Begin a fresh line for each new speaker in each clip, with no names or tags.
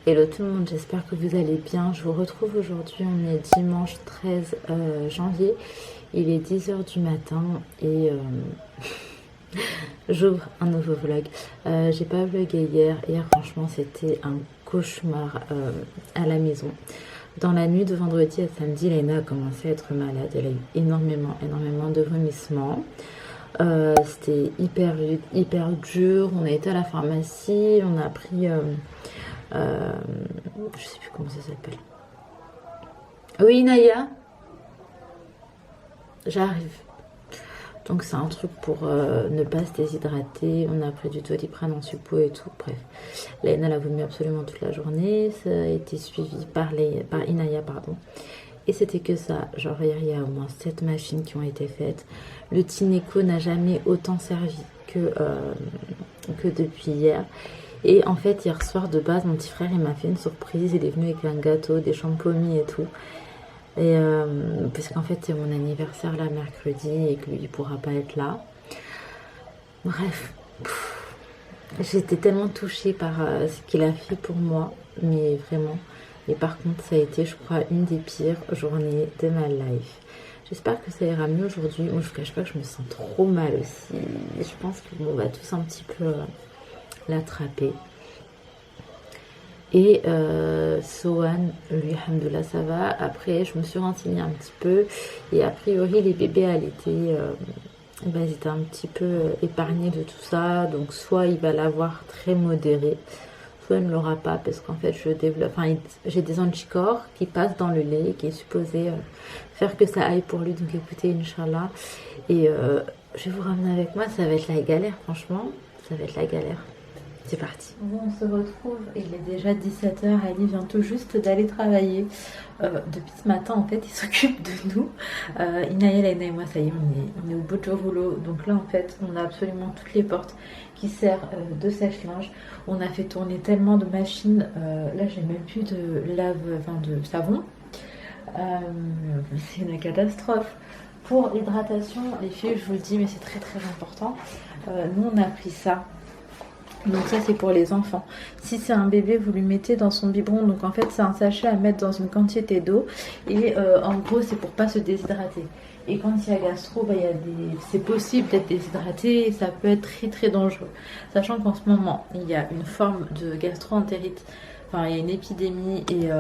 Hello tout le monde, j'espère que vous allez bien. Je vous retrouve aujourd'hui, on est dimanche 13 janvier. Il est 10 h du matin et j'ouvre un nouveau vlog. J'ai pas vlogué hier. Hier franchement c'était un cauchemar à la maison. Dans la nuit de vendredi à samedi, Léna a commencé à être malade. Elle a eu énormément de vomissements. C'était hyper rude, hyper dur. On a été à la pharmacie, on a pris... je sais plus comment ça s'appelle. Oui, Naya, j'arrive. Donc c'est un truc pour ne pas se déshydrater. On a pris du Doliprane en suppôt et tout. Bref, Léna l'a vomi absolument toute la journée. Ça a été suivi par Inaya, pardon. Et c'était que ça. Genre hier, il y a au moins 7 machines qui ont été faites. Le Tineco n'a jamais autant servi que depuis hier. Et en fait, hier soir, de base, mon petit frère, il m'a fait une surprise. Il est venu avec un gâteau, des champomis et tout. Et parce qu'en fait, c'est mon anniversaire là, mercredi, et que lui, il pourra pas être là. Bref, j'étais tellement touchée par ce qu'il a fait pour moi, mais vraiment. Et par contre, ça a été, je crois, une des pires journées de ma life. J'espère que ça ira mieux aujourd'hui. Moi, je vous cache pas que je me sens trop mal aussi. Je pense qu'on va tous un petit peu l'attraper. Et Sohan, lui, alhamdoulilah, ça va. Après, je me suis renseignée un petit peu. Et a priori, les bébés allaités, ils étaient un petit peu épargnés de tout ça. Donc, soit il va l'avoir très modéré, soit il ne l'aura pas. Parce qu'en fait, j'ai des anticorps qui passent dans le lait, qui est supposé faire que ça aille pour lui. Donc, écoutez, Inch'Allah. Et je vais vous ramener avec moi. Ça va être la galère, franchement. Ça va être la galère. C'est parti. Bon, on se retrouve, il est déjà 17 h, Ali vient tout juste d'aller travailler. Depuis ce matin, en fait, il s'occupe de nous. Inaya, Léna et moi, ça y est, on est au bout de rouleau. Donc là, en fait, on a absolument toutes les portes qui servent de sèche-linge. On a fait tourner tellement de machines. Là, j'ai même plus de de savon. C'est une catastrophe. Pour l'hydratation, les filles, je vous le dis, mais c'est très important. Nous, on a pris ça. Donc ça c'est pour les enfants. Si c'est un bébé, vous lui mettez dans son biberon. Donc en fait c'est un sachet à mettre dans une quantité d'eau. Et en gros c'est pour pas se déshydrater. Et quand il y a gastro, c'est possible d'être déshydraté et ça peut être très dangereux. Sachant qu'en ce moment il y a une forme de gastro-entérite. Enfin, il y a une épidémie et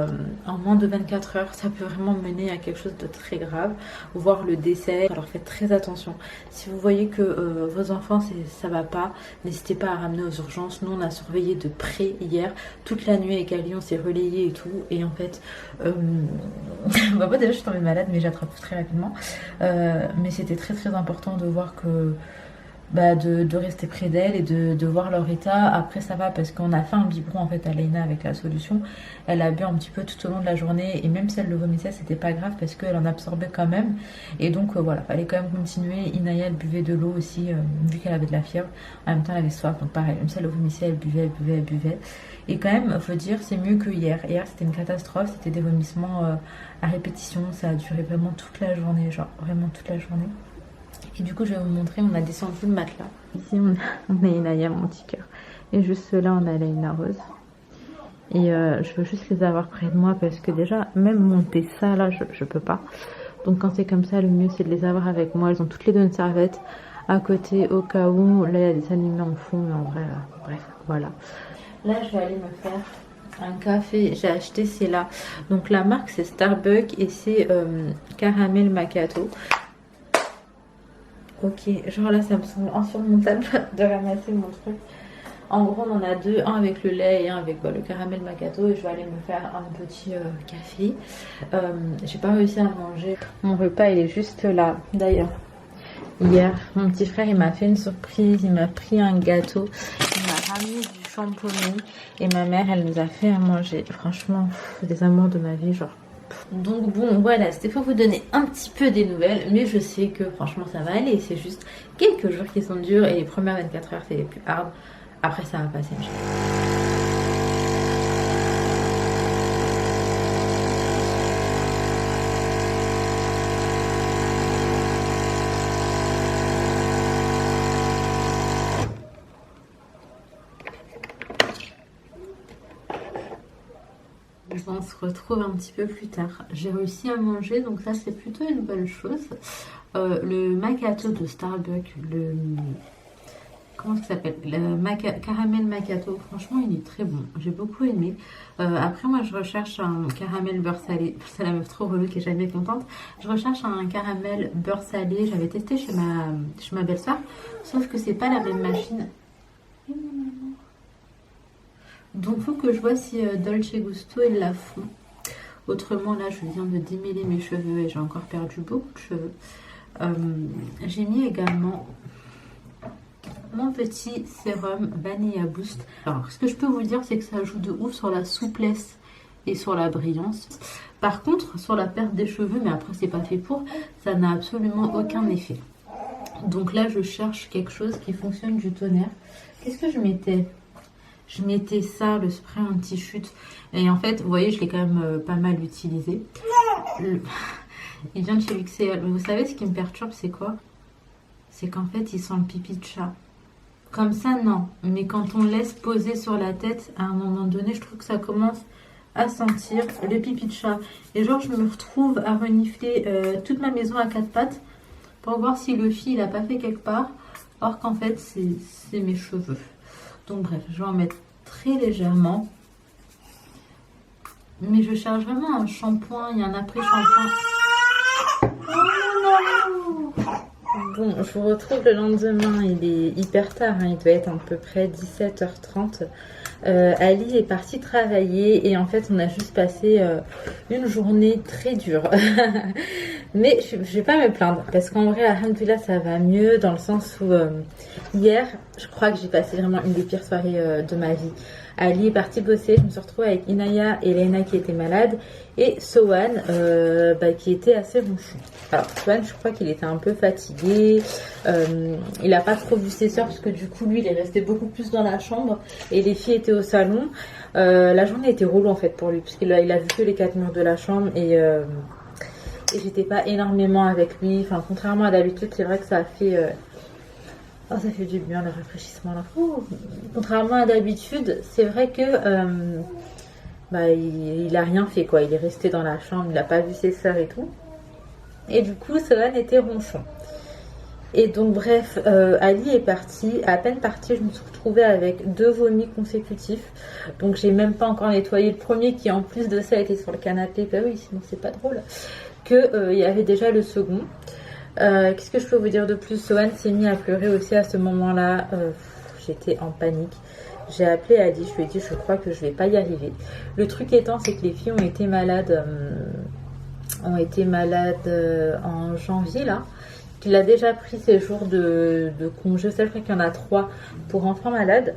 en moins de 24 heures, ça peut vraiment mener à quelque chose de très grave, voire le décès. Alors faites très attention. Si vous voyez que vos enfants, ça va pas, n'hésitez pas à ramener aux urgences. Nous, on a surveillé de près hier, toute la nuit avec Ali, on s'est relayé et tout. Et en fait, moi déjà je suis tombée malade, mais j'attrape très rapidement. Mais c'était très important de voir que... de rester près d'elle et de voir leur état. Après ça va parce qu'on a fait un biberon en fait à Léna avec la solution. Elle a bu un petit peu tout au long de la journée et même si elle le vomissait c'était pas grave parce qu'elle en absorbait quand même. Et donc voilà, fallait quand même continuer. Inaya elle buvait de l'eau aussi vu qu'elle avait de la fièvre. En même temps elle avait soif donc pareil, même si elle le vomissait elle buvait. Et quand même faut dire c'est mieux que hier. Hier c'était une catastrophe, c'était des vomissements à répétition. Ça a duré vraiment toute la journée, genre vraiment toute la journée. Et du coup, je vais vous montrer, on a descendu le matelas. Ici, on a Inaya, mon petit cœur. Et juste là, on a Léna Rose. Et je veux juste les avoir près de moi parce que déjà, même monter ça, là, je peux pas. Donc quand c'est comme ça, le mieux, c'est de les avoir avec moi. Elles ont toutes les deux une serviette à côté au cas où. Là, il y a des animés en fond, mais en vrai, bref, voilà. Là, je vais aller me faire un café. J'ai acheté, c'est là. Donc la marque, c'est Starbucks et c'est caramel macchiato. Ok, genre là ça me semble insurmontable de ramasser mon truc. En gros on en a deux, un avec le lait et un avec le caramel macchiato. Et je vais aller me faire un petit café. J'ai pas réussi à manger. Mon repas il est juste là. D'ailleurs hier mon petit frère il m'a fait une surprise. Il m'a pris un gâteau. Il m'a ramené du champomis. Et ma mère elle nous a fait à manger. Franchement des amours de ma vie genre. Donc bon voilà, c'était pour vous donner un petit peu des nouvelles, mais je sais que franchement ça va aller, c'est juste quelques jours qui sont durs et les premières 24 heures c'est les plus hard, après ça va passer. on se retrouve un petit peu plus tard. J'ai réussi à manger, donc ça c'est plutôt une bonne chose. Le macchiato de Starbucks, comment ça s'appelle, caramel macchiato, franchement il est très bon, j'ai beaucoup aimé. Après moi je recherche un caramel beurre salé, c'est la meuf trop relou qui est jamais contente. Je recherche un caramel beurre salé, j'avais testé chez ma belle-soeur, sauf que c'est pas la même machine. Donc faut que je vois si Dolce Gusto ils la font. Autrement là je viens de démêler mes cheveux et j'ai encore perdu beaucoup de cheveux. J'ai mis également mon petit sérum Vanilla Boost. Alors ce que je peux vous dire c'est que ça joue de ouf sur la souplesse et sur la brillance. Par contre sur la perte des cheveux, mais après c'est pas fait pour, ça n'a absolument aucun effet. Donc là je cherche quelque chose qui fonctionne du tonnerre. Qu'est-ce que je mettais? Je mettais ça, le spray anti-chute. Et en fait, vous voyez, je l'ai quand même pas mal utilisé. Il vient de chez Luxéol. Vous savez, ce qui me perturbe, c'est quoi? C'est qu'en fait, il sent le pipi de chat. Comme ça, non. Mais quand on laisse poser sur la tête, à un moment donné, je trouve que ça commence à sentir le pipi de chat. Et genre, je me retrouve à renifler toute ma maison à quatre pattes pour voir si le fil n'a pas fait quelque part. Or qu'en fait, c'est mes cheveux. Donc bref, je vais en mettre très légèrement. Mais je cherche vraiment un shampoing et un après-shampoing. Oh non! Bon, je vous retrouve le lendemain. Il est hyper tard, hein, il doit être à peu près 17h30. Ali est parti travailler et en fait on a juste passé une journée très dure. Mais je vais pas me plaindre parce qu'en vrai, alhamdoulilah, ça va mieux dans le sens où hier, je crois que j'ai passé vraiment une des pires soirées de ma vie. Ali est parti bosser, je me suis retrouvée avec Inaya et Lena qui étaient malades et Sohan qui était assez ronchon. Alors Sohan, je crois qu'il était un peu fatigué, il a pas trop vu ses soeurs parce que du coup lui il est resté beaucoup plus dans la chambre et les filles étaient au salon. La journée était relou en fait pour lui puisqu'il a vu que les 4 murs de la chambre et j'étais pas énormément avec lui. Enfin, contrairement à d'habitude, c'est vrai que ça a fait ça fait du bien le rafraîchissement là. Contrairement à d'habitude, c'est vrai que il a rien fait quoi. Il est resté dans la chambre, il a pas vu ses sœurs et tout. Et du coup, Sohan était ronchon. Et donc bref, Ali est parti. À peine parti, je me suis retrouvée avec 2 vomis consécutifs. Donc j'ai même pas encore nettoyé le premier qui en plus de ça était sur le canapé. Bah oui, sinon c'est pas drôle. Il y avait déjà le second. Qu'est-ce que je peux vous dire de plus? Sohan s'est mis à pleurer aussi à ce moment-là. J'étais en panique. J'ai appelé Ali, je lui ai dit je crois que je vais pas y arriver. Le truc étant c'est que les filles ont été malades en janvier là. Il a déjà pris ses jours de congé. C'est vrai qu'il y en a 3 pour enfants malades.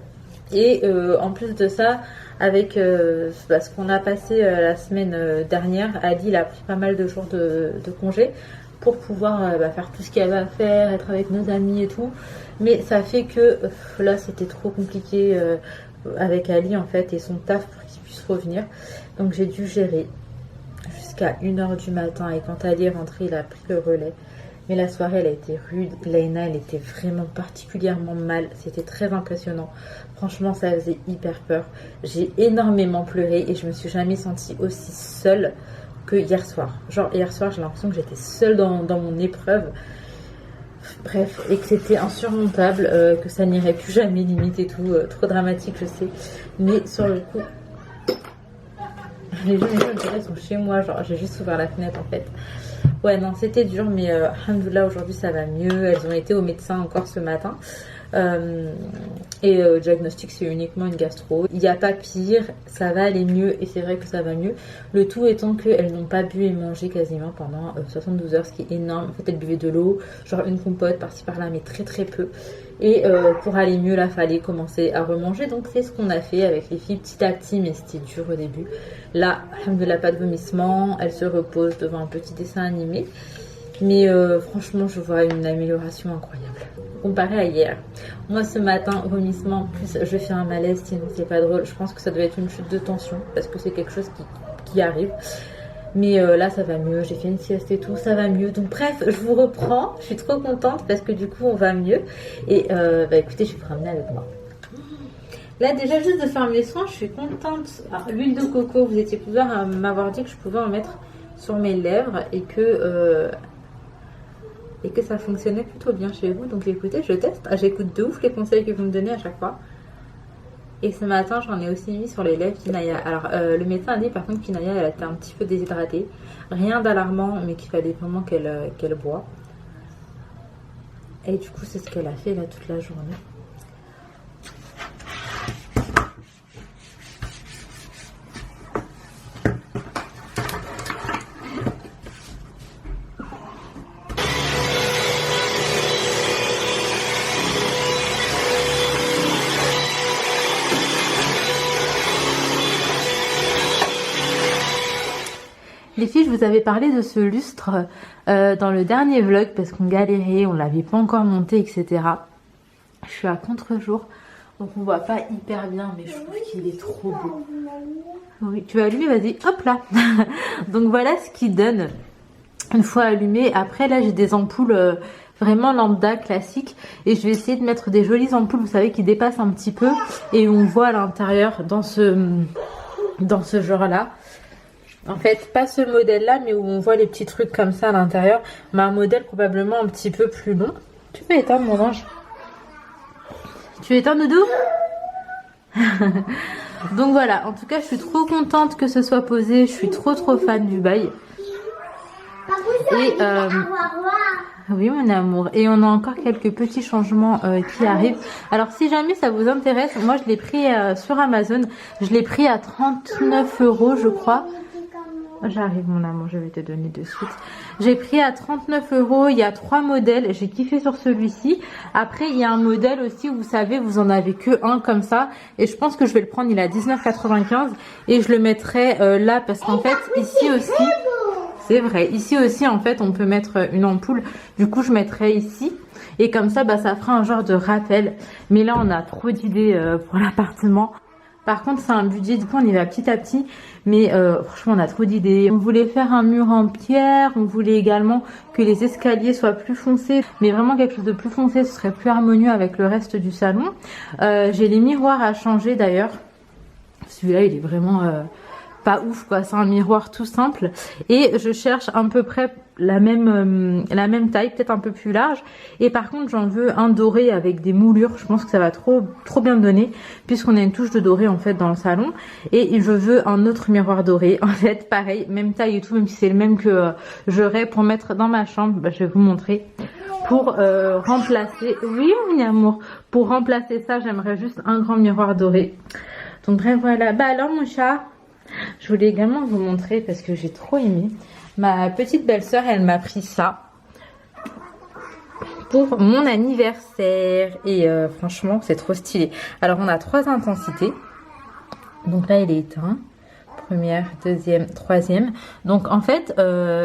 Et en plus de ça, avec ce qu'on a passé la semaine dernière, Ali il a pris pas mal de jours de congé pour pouvoir faire tout ce qu'il y avait à faire, être avec nos amis et tout. Mais ça fait que là c'était trop compliqué avec Ali en fait et son taf pour qu'il puisse revenir. Donc j'ai dû gérer jusqu'à 1h du matin et quand Ali est rentré il a pris le relais. Mais la soirée elle a été rude. Laina elle était vraiment particulièrement mal. C'était très impressionnant. Franchement ça faisait hyper peur. J'ai énormément pleuré et je me suis jamais sentie aussi seule que hier soir. Genre hier soir j'ai l'impression que j'étais seule dans mon épreuve. Bref, et que c'était insurmontable, que ça n'irait plus jamais limite et tout. Trop dramatique je sais. Mais sur le coup... Les gens sont chez moi. Genre j'ai juste ouvert la fenêtre en fait. Ouais non c'était dur mais alhamdoulilah aujourd'hui ça va mieux. Elles ont été au médecin encore ce matin. Diagnostic c'est uniquement une gastro. Il n'y a pas pire, ça va aller mieux et c'est vrai que ça va mieux. Le tout étant qu'elles n'ont pas bu et mangé quasiment pendant 72 heures, ce qui est énorme. En fait elles buvaient de l'eau, genre une compote par-ci par-là mais très très peu. Et pour aller mieux là fallait commencer à remanger. Donc c'est ce qu'on a fait avec les filles petit à petit mais c'était dur au début. Là, alhamdoulilah pas de vomissement, elles se reposent devant un petit dessin animé. Mais franchement je vois une amélioration incroyable comparé à hier. Moi ce matin vomissement plus je fais un malaise, sinon c'est pas drôle. Je pense que ça doit être une chute de tension parce que c'est quelque chose qui arrive. Mais là ça va mieux, j'ai fait une sieste et tout, ça va mieux. Donc bref, je vous reprends, je suis trop contente parce que du coup on va mieux. Et écoutez, je vais vous ramener avec moi. Là, déjà, juste de faire mes soins, je suis contente. L'huile de coco, vous étiez plusieurs à m'avoir dit que je pouvais en mettre sur mes lèvres et que ça fonctionnait plutôt bien chez vous. Donc écoutez, je teste. J'écoute de ouf les conseils que vous me donnez à chaque fois. Et ce matin, j'en ai aussi mis sur les lèvres Kinaya. Alors, le médecin a dit par contre Kinaya, elle était un petit peu déshydratée. Rien d'alarmant, mais qu'il fallait vraiment qu'elle boit. Et du coup, c'est ce qu'elle a fait là toute la journée. Les filles, je vous avais parlé de ce lustre dans le dernier vlog parce qu'on galérait, on l'avait pas encore monté, etc. Je suis à contre-jour, donc on voit pas hyper bien, mais je trouve qu'il est trop beau. Oui, tu vas allumer, vas-y, hop là. Donc voilà ce qu'il donne une fois allumé. Après là, j'ai des ampoules vraiment lambda, classiques, et je vais essayer de mettre des jolies ampoules, vous savez, qui dépassent un petit peu et on voit à l'intérieur dans ce genre-là. En fait, pas ce modèle-là, mais où on voit les petits trucs comme ça à l'intérieur. Mais un modèle probablement un petit peu plus long. Tu peux éteindre, mon ange? Tu éteins, Doudou? Donc voilà, en tout cas, je suis trop contente que ce soit posé. Je suis trop fan du bail. Et oui, mon amour. Et on a encore quelques petits changements qui arrivent. Alors, si jamais ça vous intéresse, moi, je l'ai pris sur Amazon. Je l'ai pris à 39 €, je crois. J'arrive, mon amour, je vais te donner de suite. J'ai pris à 39 €, il y a 3 modèles, j'ai kiffé sur celui-ci. Après, il y a un modèle aussi où vous savez, vous en avez que un comme ça. Et je pense que je vais le prendre, il est à 19,95 € et je le mettrai là parce qu'en fait, ici aussi, c'est vrai, ici aussi, en fait, on peut mettre une ampoule. Du coup, je mettrai ici. Et comme ça, bah, ça fera un genre de rappel. Mais là, on a trop d'idées pour l'appartement. Par contre, c'est un budget, du coup, on y va petit à petit. Mais franchement, on a trop d'idées. On voulait faire un mur en pierre. On voulait également que les escaliers soient plus foncés. Mais vraiment quelque chose de plus foncé, ce serait plus harmonieux avec le reste du salon. J'ai les miroirs à changer d'ailleurs. Celui-là, il est vraiment pas ouf, quoi. C'est un miroir tout simple. Et je cherche à peu près la même taille, peut-être un peu plus large. Et par contre, j'en veux un doré avec des moulures. Je pense que ça va trop bien donner, puisqu'on a une touche de doré en fait dans le salon. Et je veux un autre miroir doré. En fait, pareil, même taille et tout, même si c'est le même que j'aurais pour mettre dans ma chambre. Bah, je vais vous montrer. Pour remplacer, oui mon amour, pour remplacer ça, j'aimerais juste un grand miroir doré. Donc bref, voilà. Bah alors mon chat, je voulais également vous montrer parce que j'ai trop aimé. Ma petite belle-sœur, elle m'a pris ça pour mon anniversaire. Et franchement, c'est trop stylé. Alors, on a 3 intensités. Donc là, il est éteint. Première, deuxième, troisième. Donc en fait,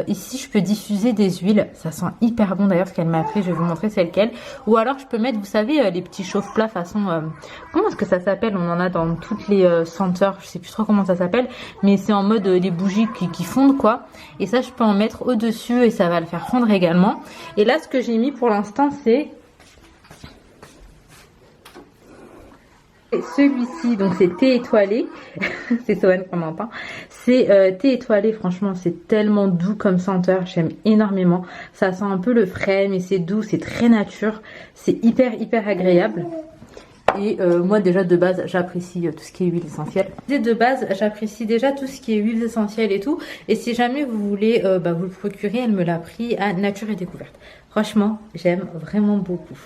ici, je peux diffuser des huiles. Ça sent hyper bon d'ailleurs ce qu'elle m'a pris. Je vais vous montrer c'est lequel. Ou alors, je peux mettre, vous savez, les petits chauffe-plats façon... comment est-ce que ça s'appelle? On en a dans toutes les senteurs. Je sais plus trop comment ça s'appelle. Mais c'est en mode les bougies qui fondent, quoi. Et ça, je peux en mettre au-dessus et ça va le faire fondre également. Et là, ce que j'ai mis pour l'instant, c'est... celui-ci, donc c'est thé étoilé. C'est Sohan qu'on entend. C'est thé étoilé, franchement c'est tellement doux comme senteur, j'aime énormément. Ça sent un peu le frais mais c'est doux, c'est très nature, c'est hyper agréable. Et moi déjà de base j'apprécie tout ce qui est huile essentielle. De base j'apprécie déjà tout ce qui est huile essentielle et tout. Et si jamais vous voulez vous le procurer, elle me l'a pris à Nature et Découverte. Franchement j'aime vraiment beaucoup.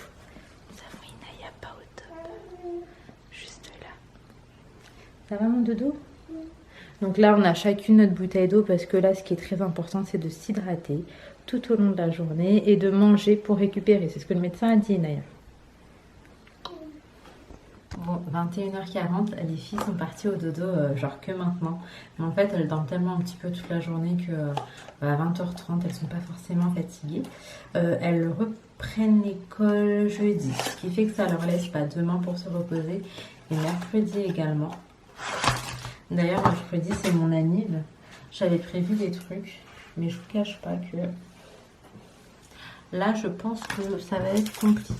Ça va mon dodo? Donc là on a chacune notre bouteille d'eau parce que là ce qui est très important c'est de s'hydrater tout au long de la journée et de manger pour récupérer. C'est ce que le médecin a dit, Naya. Bon, 21h40, les filles sont parties au dodo genre que maintenant. Mais en fait elles dorment tellement un petit peu toute la journée que à 20h30 elles sont pas forcément fatiguées. Elles reprennent l'école jeudi, ce qui fait que ça leur laisse pas demain pour se reposer et mercredi également. D'ailleurs, mercredi, c'est mon anniv. J'avais prévu des trucs, mais je vous cache pas que là, je pense que ça va être compliqué.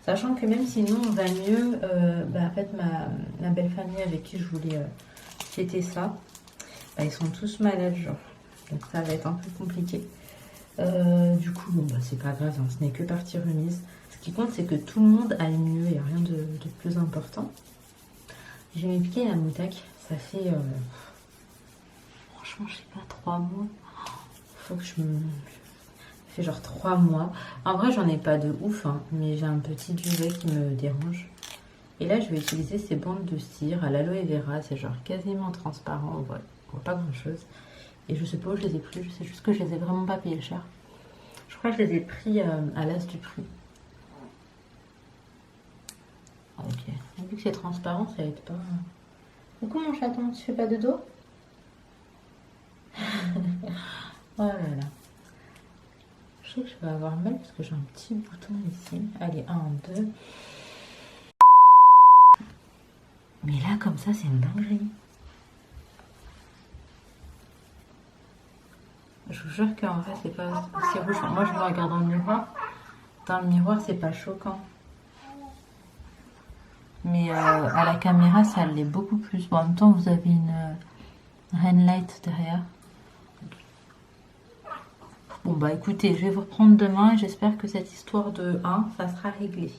Sachant que même si nous on va mieux, en fait ma belle famille avec qui je voulais fêter ça, ils sont tous malades genre. Donc ça va être un peu compliqué. Du coup, bon c'est pas grave, hein, ce n'est que partie remise. Ce qui compte c'est que tout le monde aille mieux, il n'y a rien de plus important. Je vais m'épiquer la moutaque, ça fait franchement je sais pas 3 mois. Faut que je me... Ça fait genre 3 mois. En vrai j'en ai pas de ouf hein, mais j'ai un petit duvet qui me dérange. Et là je vais utiliser ces bandes de cire à l'aloe vera, c'est genre quasiment transparent, on voit pas grand chose. Et je sais pas où je les ai pris, je sais juste que je les ai vraiment pas payés cher. Je crois que je les ai pris à l'as du prix. Ok, vu que c'est transparent, ça aide pas. Coucou mon chaton, tu fais pas de dos? Oh là là. Je sais que je vais avoir mal parce que j'ai un petit bouton ici. Allez, 1, 2. Mais là, comme ça, c'est une dinguerie. Je vous jure qu'en vrai, c'est pas si rouge. Moi, je me regarde dans le miroir. Dans le miroir, c'est pas choquant. Mais à la caméra, ça l'est beaucoup plus. Bon, en même temps, vous avez une ring light derrière. Bon, bah écoutez, je vais vous reprendre demain. J'espère que cette histoire de 1, ça sera réglé.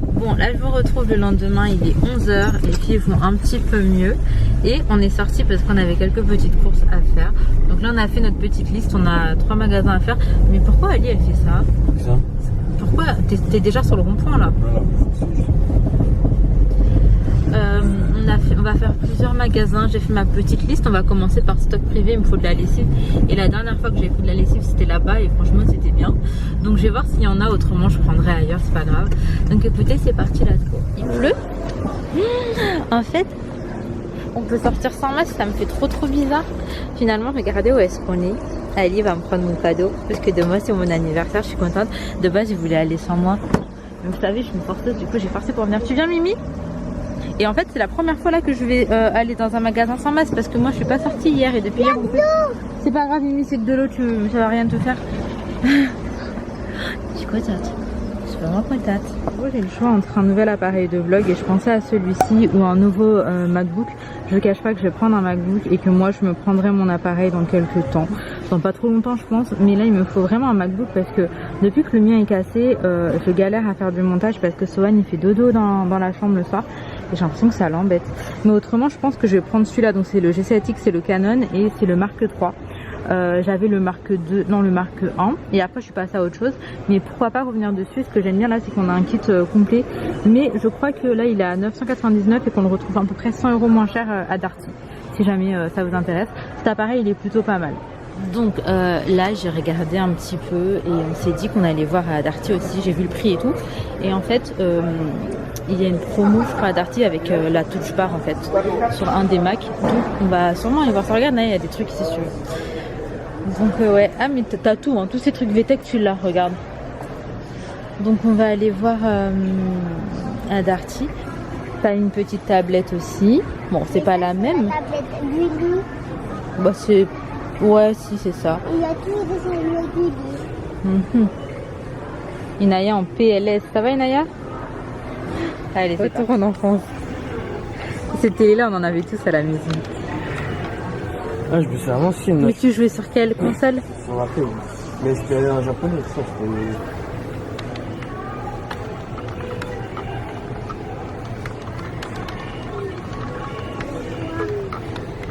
Bon, là, je vous retrouve le lendemain. Il est 11h. Les filles vont un petit peu mieux. Et on est sorti parce qu'on avait quelques petites courses à faire. Donc là, on a fait notre petite liste. On a 3 magasins à faire. Mais pourquoi Ali, elle fait ça? Pourquoi? T'es déjà sur le rond-point là? On va faire plusieurs magasins. J'ai fait ma petite liste. On va commencer par stock privé. Il me faut de la lessive. Et la dernière fois que j'ai fait de la lessive, c'était là-bas. Et franchement, c'était bien. Donc, je vais voir s'il y en a. Autrement, je prendrai ailleurs. C'est pas grave. Donc, écoutez, c'est parti. Let's go. Il pleut. En fait, on peut sortir sans masque. Ça me fait trop bizarre. Finalement, regardez où est-ce qu'on est. Ali va me prendre mon cadeau. Parce que demain, c'est mon anniversaire. Je suis contente. De base, je voulais aller sans moi. Donc, vous savez, je suis une forceuse. Du coup, j'ai forcé pour venir. Tu viens, Mimi? Et en fait, c'est la première fois là que je vais aller dans un magasin sans masque parce que moi je suis pas sortie hier et depuis hier. C'est pas grave, Mimi, c'est que de l'eau, ça va rien te faire. Je suis contente. Je suis vraiment contente. J'ai le choix entre un nouvel appareil de vlog et je pensais à celui-ci ou un nouveau MacBook. Je ne cache pas que je vais prendre un MacBook et que moi je me prendrai mon appareil dans quelques temps. Dans pas trop longtemps je pense, mais là il me faut vraiment un MacBook parce que depuis que le mien est cassé, je galère à faire du montage parce que Sohan il fait dodo dans la chambre le soir. J'ai l'impression que ça l'embête. Mais autrement, je pense que je vais prendre celui-là. Donc, c'est le G7X, c'est le Canon et c'est le Mark III. J'avais le Mark II, non, le Mark I. Et après, je suis passée à autre chose. Mais pourquoi pas revenir dessus? Ce que j'aime bien là, c'est qu'on a un kit complet. Mais je crois que là, il est à 999 et qu'on le retrouve à peu près 100 € moins cher à Darty. Si jamais ça vous intéresse. Cet appareil, il est plutôt pas mal. Donc là j'ai regardé un petit peu et on s'est dit qu'on allait voir à Darty aussi, j'ai vu le prix et tout et en fait il y a une promo je crois à Darty avec la touch bar en fait sur un des Mac, donc on va sûrement aller voir ça. Regarde là, il y a des trucs ici sur donc ouais, ah mais t'as tout hein, tous ces trucs VTech tu l'as, regarde. Donc on va aller voir à Darty. T'as une petite tablette aussi, bon c'est pas la même, bah c'est... Ouais, si, c'est ça. Il y a tout des Inaya en PLS. Ça va, Inaya? Allez, retour en enfance. Cette télé-là, on en avait tous à la maison.
Ah, je me suis vraiment si.
Mais tu jouais sur quelle console?
Je me rappelle. Mais c'était en japonais, ça, c'était...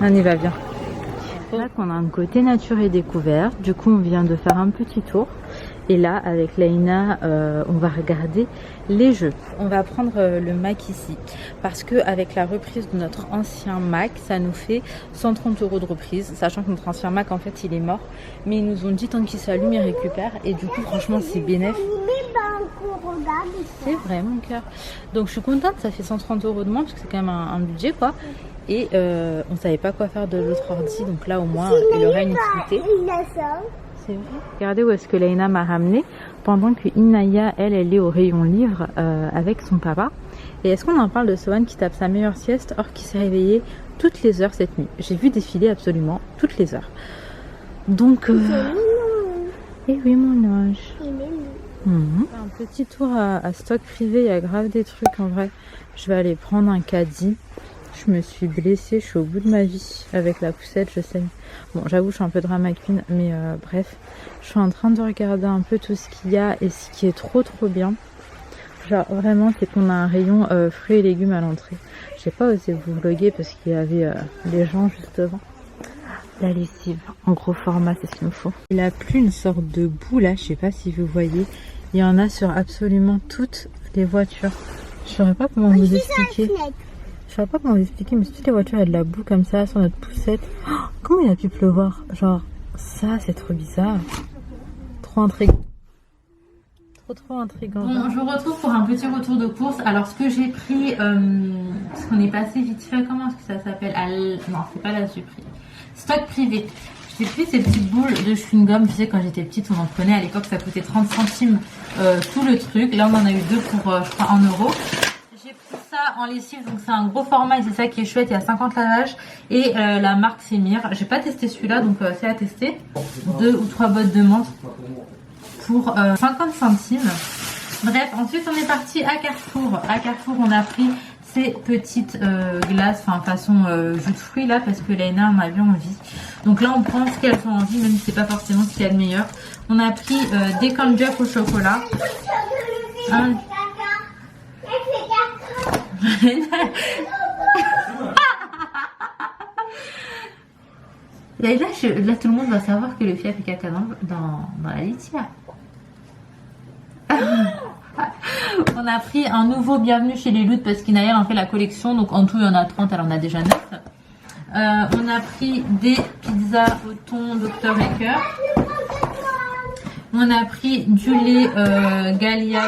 On y va bien. Là qu'on a un côté nature et découverte, du coup on vient de faire un petit tour et là avec Laina on va regarder les jeux. On va prendre le Mac ici parce que avec la reprise de notre ancien Mac ça nous fait 130 € de reprise, sachant que notre ancien Mac en fait il est mort, mais ils nous ont dit tant qu'il s'allume il récupère et du coup franchement c'est bénéf. C'est vrai mon cœur. Donc je suis contente, ça fait 130 € de moins parce que c'est quand même un budget quoi. Et on savait pas quoi faire de l'autre ordi, donc là au moins il aurait une utilité. C'est vrai. Regardez où est-ce que Laina m'a ramené pendant que Inaya elle est au rayon livre avec son papa. Et est-ce qu'on en parle de Sohan qui tape sa meilleure sieste or qui s'est réveillé toutes les heures cette nuit? J'ai vu défiler absolument toutes les heures. Donc et oui mon ange. Un petit tour à stock privé, il y a grave des trucs en vrai. Je vais aller prendre un caddie. Je me suis blessée, je suis au bout de ma vie avec la poussette, je saigne. Bon, j'avoue, je suis un peu drama queen, mais bref, je suis en train de regarder un peu tout ce qu'il y a et ce qui est trop bien. Genre vraiment, c'est qu'on a un rayon fruits et légumes à l'entrée. J'ai pas osé vous vlogger parce qu'il y avait des gens juste devant. La lessive en gros format, c'est ce qu'il me faut. Il a plu une sorte de boue là, je sais pas si vous voyez. Il y en a sur absolument toutes les voitures. Je saurais pas comment vous expliquer. Je saurais pas comment vous expliquer, mais si toutes les voitures il y a de la boue comme ça sur notre poussette. Oh, comment il a pu pleuvoir? Genre, ça c'est trop bizarre. Trop intriguant. Trop intriguant. Bon, je vous retrouve pour un petit retour de course. Alors ce que j'ai pris, parce qu'on est passé vite fait, comment est-ce que ça s'appelle? Non, c'est pas la Supri. Stock privé. J'ai pris ces petites boules de chewing-gum. Tu sais, quand j'étais petite, on en prenait à l'époque, ça coûtait 30 centimes tout le truc. Là, on en a eu deux pour, je crois, 1 euro. J'ai pris ça en lessive, donc c'est un gros format et c'est ça qui est chouette. Il y a 50 lavages et la marque c'est Mir. J'ai pas testé celui-là, donc c'est à tester. 2 ou 3 bottes de menthe pour 50 centimes. Bref, ensuite on est parti à Carrefour. À Carrefour, on a pris ces petites glaces, enfin façon jus de fruits là, parce que Léna en avait envie. Donc là on prend ce qu'elles ont envie, même si c'est pas forcément ce qu'il y a de meilleur. On a pris des candies au chocolat. Là tout le monde va savoir que le fille a fait caca dans la litière. On a pris un nouveau bienvenue chez les Louds parce qu'Inaël en fait la collection, donc en tout il y en a 30, elle en a déjà 9. On a pris des pizzas au thon Dr Hacker. On a pris du lait Gallia,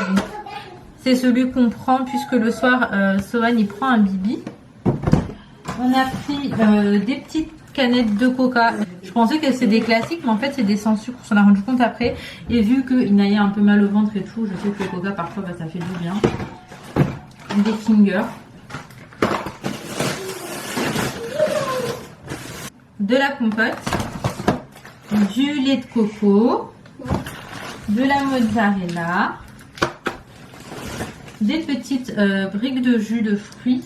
c'est celui qu'on prend puisque le soir Sohan il prend un bibi. On a pris des petites canettes de coca. Je pensais que c'est des classiques, mais en fait c'est des sans sucre. On s'en a rendu compte après. Et vu que Inaïa a un peu mal au ventre et tout, je sais que le coca parfois bah, ça fait du bien. Des fingers. De la compote. Du lait de coco. De la mozzarella. Des petites briques de jus de fruits.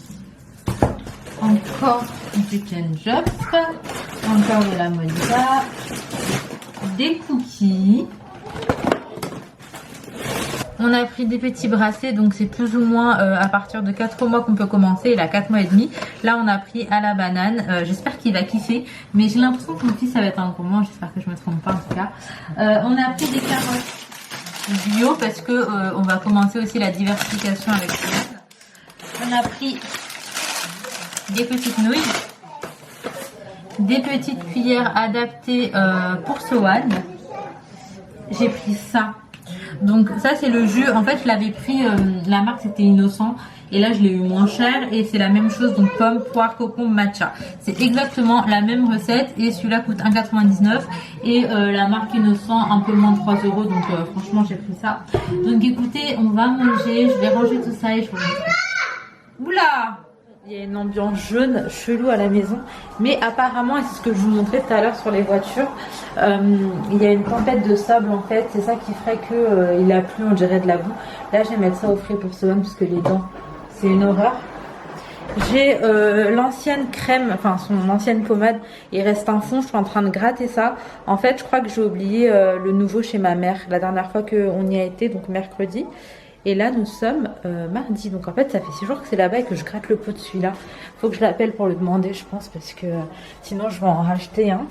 Encore du ketchup, encore de la mozza, des cookies. On a pris des petits bracelets, donc c'est plus ou moins à partir de 4 mois qu'on peut commencer. Il a 4 mois et demi. Là on a pris à la banane. J'espère qu'il va kiffer, mais j'ai l'impression que mon fils ça va être un gourmand. J'espère que je me trompe pas en tout cas. On a pris des carottes bio parce que on va commencer aussi la diversification avec ça. On a pris des petites nouilles, des petites cuillères adaptées pour Sohan. J'ai pris ça. Donc ça c'est le jus. En fait je l'avais pris, la marque c'était Innocent. Et là je l'ai eu moins cher. Et c'est la même chose. Donc pomme, poire, concombre, matcha. C'est exactement la même recette. Et celui-là coûte 1,99 €. Et la marque Innocent un peu moins de 3 €. Donc franchement j'ai pris ça. Donc écoutez, on va manger. Je vais ranger tout ça et je vous montre. Oula! Il y a une ambiance jaune chelou à la maison, mais apparemment, et c'est ce que je vous montrais tout à l'heure sur les voitures, il y a une tempête de sable en fait, c'est ça qui ferait que il a plu, on dirait de la boue. Là je vais mettre ça au frais pour Sohan parce que les dents c'est une horreur. J'ai l'ancienne crème, enfin son ancienne pommade, il reste un fond, je suis en train de gratter ça. En fait je crois que j'ai oublié le nouveau chez ma mère, la dernière fois qu'on y a été, donc mercredi. Et là nous sommes mardi, donc en fait ça fait 6 jours que c'est là-bas et que je gratte le pot de celui-là. Faut que je l'appelle pour le demander je pense, parce que sinon je vais en racheter un.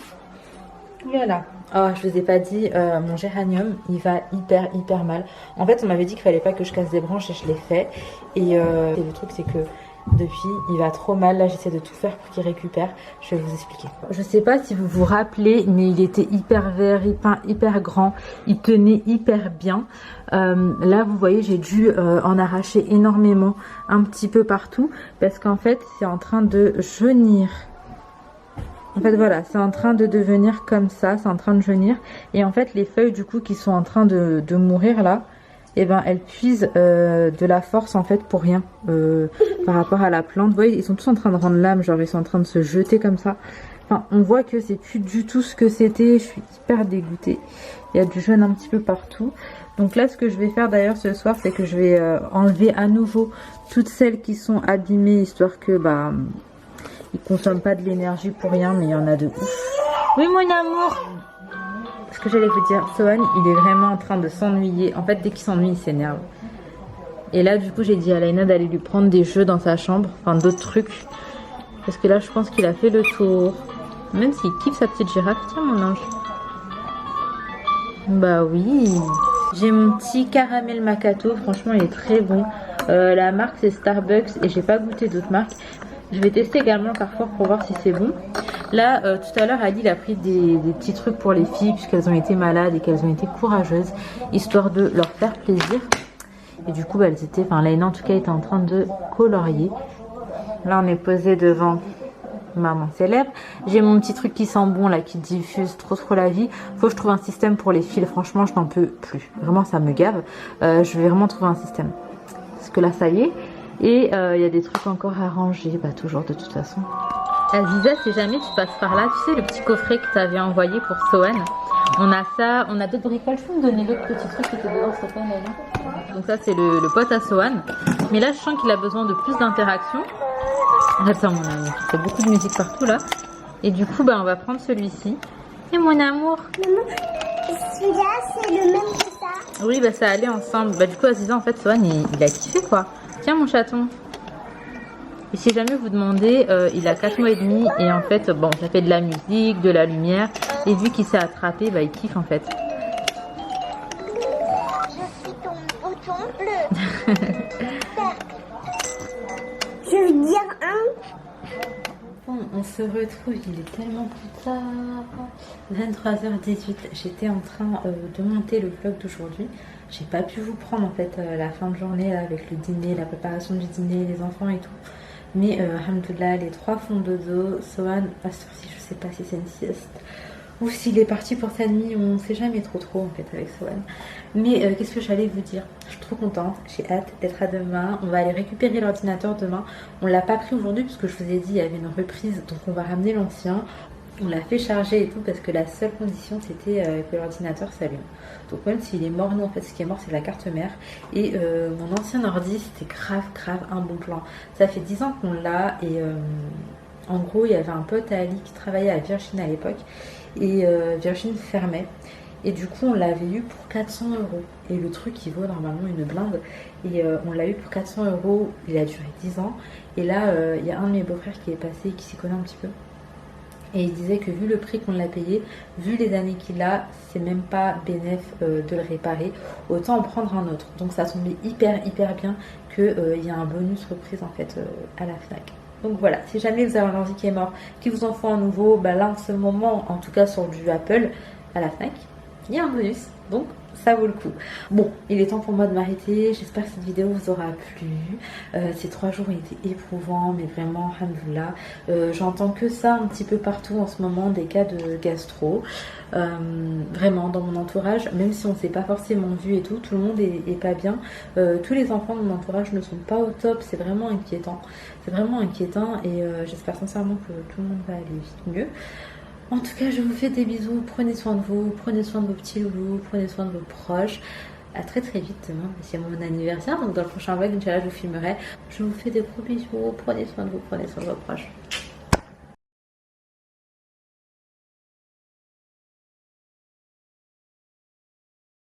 Voilà. Oh, je vous ai pas dit, mon géranium il va hyper mal. En fait on m'avait dit qu'il fallait pas que je casse des branches et je l'ai fait. Et le truc c'est que depuis il va trop mal. Là j'essaie de tout faire pour qu'il récupère. Je vais vous expliquer. Je sais pas si vous vous rappelez, mais il était hyper vert, hyper grand. Il tenait hyper bien. Là vous voyez j'ai dû en arracher énormément, un petit peu partout, parce qu'en fait c'est en train de jaunir. En fait voilà, c'est en train de devenir comme ça, c'est en train de jaunir. Et en fait les feuilles du coup qui sont en train de mourir là, et ben elles puisent de la force en fait pour rien par rapport à la plante. Vous voyez ils sont tous en train de rendre l'âme, genre ils sont en train de se jeter comme ça. Enfin on voit que c'est plus du tout ce que c'était, je suis hyper dégoûtée. Il y a du jaune un petit peu partout. Donc là, ce que je vais faire d'ailleurs ce soir, c'est que je vais enlever à nouveau toutes celles qui sont abîmées, histoire que bah ils consomment pas de l'énergie pour rien, mais il y en a de ouf. Oui mon amour. Ce que j'allais vous dire, Sohan, il est vraiment en train de s'ennuyer. En fait, dès qu'il s'ennuie, il s'énerve. Et là, du coup, j'ai dit à Laina d'aller lui prendre des jeux dans sa chambre, enfin d'autres trucs. Parce que là, je pense qu'il a fait le tour. Même s'il kiffe sa petite girafe. Tiens, mon ange. Bah oui. J'ai mon petit caramel macchiato. Franchement, il est très bon. La marque, c'est Starbucks. Et j'ai pas goûté d'autres marques. Je vais tester également Carrefour pour voir si c'est bon. Là, tout à l'heure, Ali il a pris des petits trucs pour les filles puisqu'elles ont été malades et qu'elles ont été courageuses, histoire de leur faire plaisir. Et du coup, bah, elles étaient, enfin, Laina en tout cas était en train de colorier. Là, on est posé devant Maman Célèbre. J'ai mon petit truc qui sent bon là, qui diffuse trop la vie. Faut que je trouve un système pour les fils. Franchement, je n'en peux plus. Vraiment, ça me gave. Je vais vraiment trouver un système. Parce que là, ça y est. Et il y a des trucs encore à ranger. Bah, toujours de toute façon. Aziza, si jamais tu passes par là, tu sais le petit coffret que tu avais envoyé pour Sohan. On a ça, on a d'autres bricoles. Je peux me donner l'autre petit truc qui était dedans, s'il te plaît, Laila. Donc ça, c'est le pote à Sohan. Mais là, je sens qu'il a besoin de plus d'interaction. Attends, mon amour, il y a beaucoup de musique partout là. Et du coup, bah, on va prendre celui-ci. Et mon amour.
Maman, celui-là, c'est le même que ça.
Oui, bah ça allait ensemble. Bah du coup, Aziza, en fait, Sohan, il a kiffé quoi. Tiens, mon chaton. Et si jamais vous demandez, il a 4 mois et demi et en fait, bon, ça fait de la musique, de la lumière. Et vu qu'il s'est attrapé, bah il kiffe en fait.
Je suis ton bouton bleu. Je veux dire
Bon, on se retrouve, il est tellement plus tard. 23h18, j'étais en train de monter le vlog d'aujourd'hui. J'ai pas pu vous prendre en fait la fin de journée là, avec le dîner, la préparation du dîner, les enfants et tout. Mais alhamdoulilah, les 3 font dodo. Sohan, à ce ci, je sais pas si c'est une sieste ou s'il est parti pour sa nuit, on sait jamais trop en fait avec Sohan. Mais qu'est-ce que j'allais vous dire? Je suis trop contente, j'ai hâte d'être à demain. On va aller récupérer l'ordinateur demain. On l'a pas pris aujourd'hui parce que je vous ai dit il y avait une reprise, donc on va ramener l'ancien. On l'a fait charger et tout parce que la seule condition c'était que l'ordinateur s'allume. Donc même s'il est mort, nous en fait ce qui est mort c'est la carte mère. Et mon ancien ordi c'était grave un bon plan. Ça fait 10 ans qu'on l'a et en gros il y avait un pote à Ali qui travaillait à Virgin à l'époque. Et Virgin fermait. Et du coup, on l'avait eu pour 400 €. Et le truc, il vaut normalement une blinde. Et on l'a eu pour 400 €. Il a duré 10 ans. Et là, il y a un de mes beaux-frères qui est passé, qui s'y connaît un petit peu. Et il disait que vu le prix qu'on l'a payé, vu les années qu'il a, c'est même pas bénéf de le réparer. Autant en prendre un autre. Donc ça tombait hyper bien qu'il y a un bonus reprise en fait à la FNAC. Donc voilà, si jamais vous avez un ordi qui est mort, qui vous en faut un nouveau, bah là en ce moment, en tout cas sur du Apple à la FNAC, il y a un bonus, donc ça vaut le coup. Bon, il est temps pour moi de m'arrêter, j'espère que cette vidéo vous aura plu. Ces 3 jours ont été éprouvants, mais vraiment, alhamdoulilah. J'entends que ça un petit peu partout en ce moment, des cas de gastro. Vraiment, dans mon entourage, même si on ne s'est pas forcément vu et tout, tout le monde est pas bien. Tous les enfants de mon entourage ne sont pas au top, c'est vraiment inquiétant. C'est vraiment inquiétant et j'espère sincèrement que tout le monde va aller vite mieux. En tout cas, je vous fais des bisous. Prenez soin de vous, prenez soin de vos petits loulous, prenez soin de vos proches. À très vite demain, c'est mon anniversaire. Donc dans le prochain vlog, Inch'Allah, je vous filmerai. Je vous fais des gros bisous. Prenez soin de vous, prenez soin de vos proches.